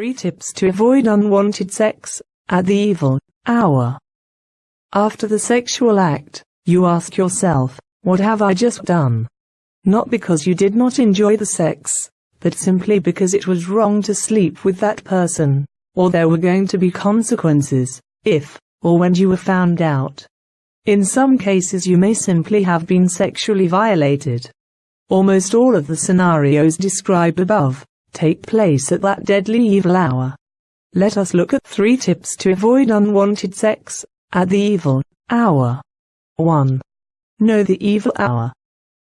3 tips to avoid unwanted sex at the evil hour. After the sexual act, you ask yourself, what have I just done? Not because you did not enjoy the sex, but simply because it was wrong to sleep with that person, or there were going to be consequences, if, or when you were found out. In some cases you may simply have been sexually violated. Almost all of the scenarios described above take place at that deadly evil hour. Let us look at 3 tips to avoid unwanted sex at the evil hour. 1. Know the evil hour.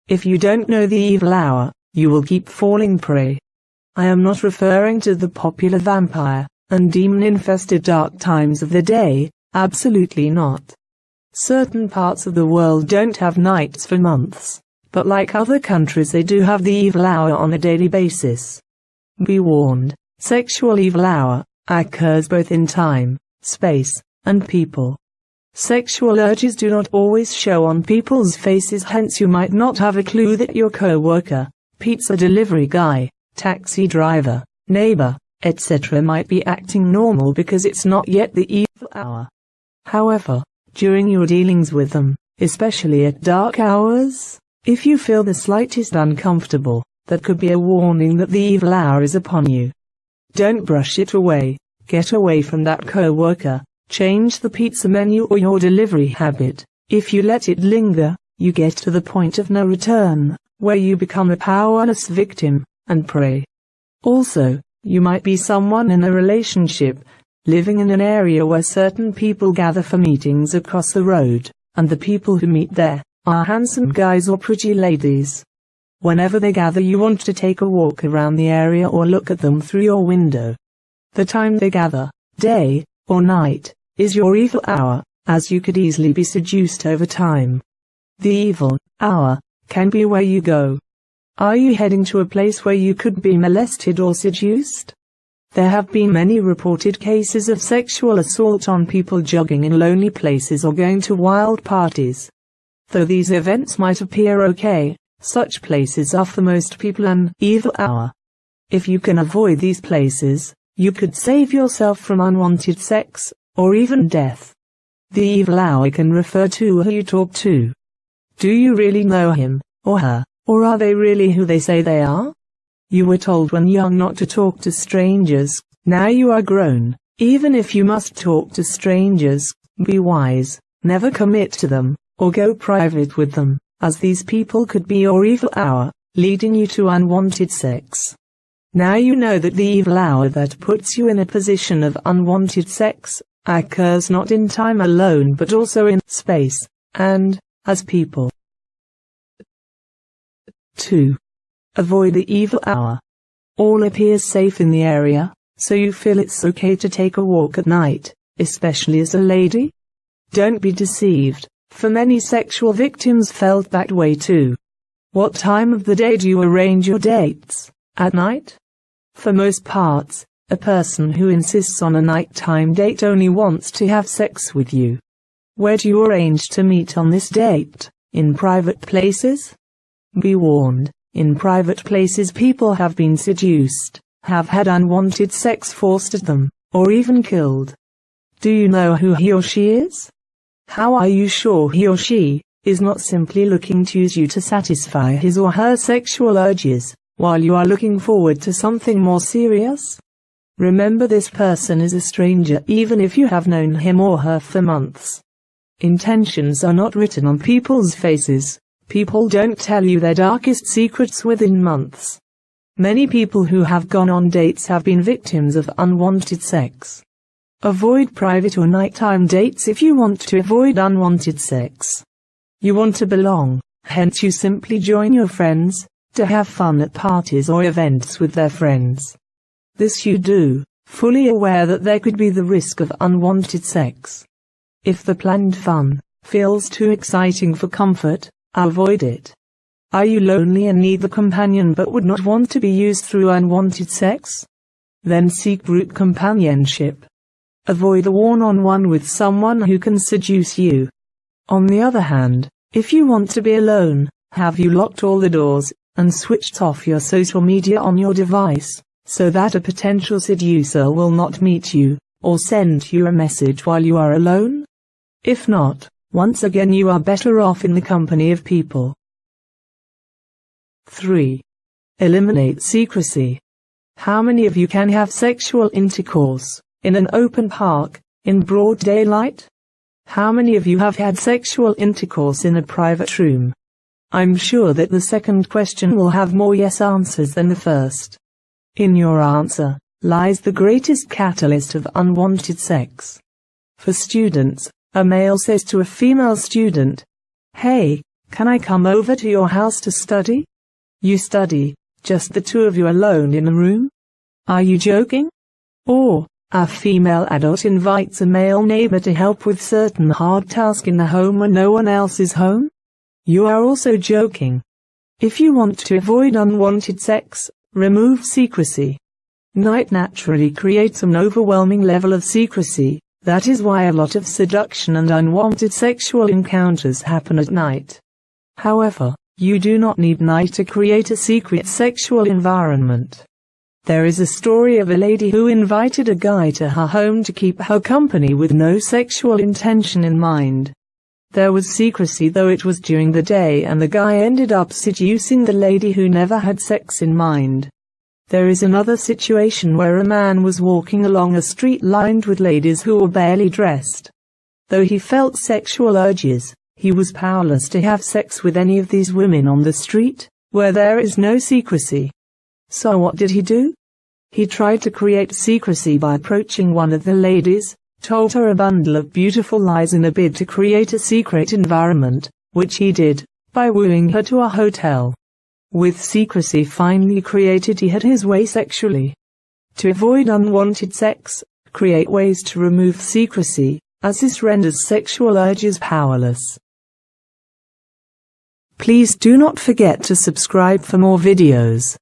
If you don't know the evil hour, you will keep falling prey. I am not referring to the popular vampire and demon-infested dark times of the day, absolutely not. Certain parts of the world don't have nights for months, but like other countries they do have the evil hour on a daily basis. Be warned, sexual evil hour occurs both in time, space, and people. Sexual urges do not always show on people's faces, hence you might not have a clue that your co-worker, pizza delivery guy, taxi driver, neighbor, etc. might be acting normal because it's not yet the evil hour. However, during your dealings with them, especially at dark hours, if you feel the slightest uncomfortable, that could be a warning that the evil hour is upon you. Don't brush it away. Get away from that co-worker. Change the pizza menu or your delivery habit. If you let it linger, you get to the point of no return, where you become a powerless victim and prey. Also, you might be someone in a relationship, living in an area where certain people gather for meetings across the road, and the people who meet there are handsome guys or pretty ladies. Whenever they gather you want to take a walk around the area or look at them through your window. The time they gather, day or night, is your evil hour, as you could easily be seduced over time. The evil hour can be where you go. Are you heading to a place where you could be molested or seduced? There have been many reported cases of sexual assault on people jogging in lonely places or going to wild parties. Though these events might appear okay, such places are for most people an evil hour. If you can avoid these places, you could save yourself from unwanted sex, or even death. The evil hour can refer to who you talk to. Do you really know him, or her, or are they really who they say they are? You were told when young not to talk to strangers, now you are grown. Even if you must talk to strangers, be wise, never commit to them, or go private with them, as these people could be your evil hour, leading you to unwanted sex. Now you know that the evil hour that puts you in a position of unwanted sex occurs not in time alone but also in space, and as people. 2. Avoid the evil hour. All appears safe in the area, so you feel it's okay to take a walk at night, especially as a lady? Don't be deceived, for many sexual victims felt that way too. What time of the day do you arrange your dates? At night? For most parts, a person who insists on a nighttime date only wants to have sex with you. Where do you arrange to meet on this date? In private places? Be warned, in private places people have been seduced, have had unwanted sex forced at them, or even killed. Do you know who he or she is? How are you sure he or she is not simply looking to use you to satisfy his or her sexual urges, while you are looking forward to something more serious? Remember, this person is a stranger even if you have known him or her for months. Intentions are not written on people's faces. People don't tell you their darkest secrets within months. Many people who have gone on dates have been victims of unwanted sex. Avoid private or nighttime dates if you want to avoid unwanted sex. You want to belong, hence you simply join your friends to have fun at parties or events with their friends. This you do, fully aware that there could be the risk of unwanted sex. If the planned fun feels too exciting for comfort, avoid it. Are you lonely and need the companion but would not want to be used through unwanted sex? Then seek group companionship. Avoid a one-on-one with someone who can seduce you. On the other hand, if you want to be alone, have you locked all the doors and switched off your social media on your device, so that a potential seducer will not meet you, or send you a message while you are alone? If not, once again you are better off in the company of people. 3. Eliminate secrecy. How many of you can have sexual intercourse in an open park, in broad daylight? How many of you have had sexual intercourse in a private room? I'm sure that the second question will have more yes answers than the first. In your answer lies the greatest catalyst of unwanted sex. For students, a male says to a female student, "Hey, can I come over to your house to study?" You study, just the two of you alone in a room? Are you joking? Or, a female adult invites a male neighbor to help with certain hard task in the home when no one else is home? You are also joking. If you want to avoid unwanted sex, remove secrecy. Night naturally creates an overwhelming level of secrecy. That is why a lot of seduction and unwanted sexual encounters happen at night. However, you do not need night to create a secret sexual environment. There is a story of a lady who invited a guy to her home to keep her company with no sexual intention in mind. There was secrecy though it was during the day, and the guy ended up seducing the lady who never had sex in mind. There is another situation where a man was walking along a street lined with ladies who were barely dressed. Though he felt sexual urges, he was powerless to have sex with any of these women on the street, where there is no secrecy. So what did he do? He tried to create secrecy by approaching one of the ladies, told her a bundle of beautiful lies in a bid to create a secret environment, which he did, by wooing her to a hotel. With secrecy finally created, he had his way sexually. To avoid unwanted sex, create ways to remove secrecy, as this renders sexual urges powerless. Please do not forget to subscribe for more videos.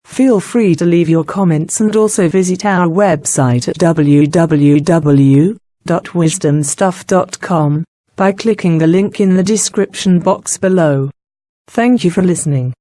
Feel free to leave your comments and also visit our website at www.wisdomstuff.com by clicking the link in the description box below. Thank you for listening.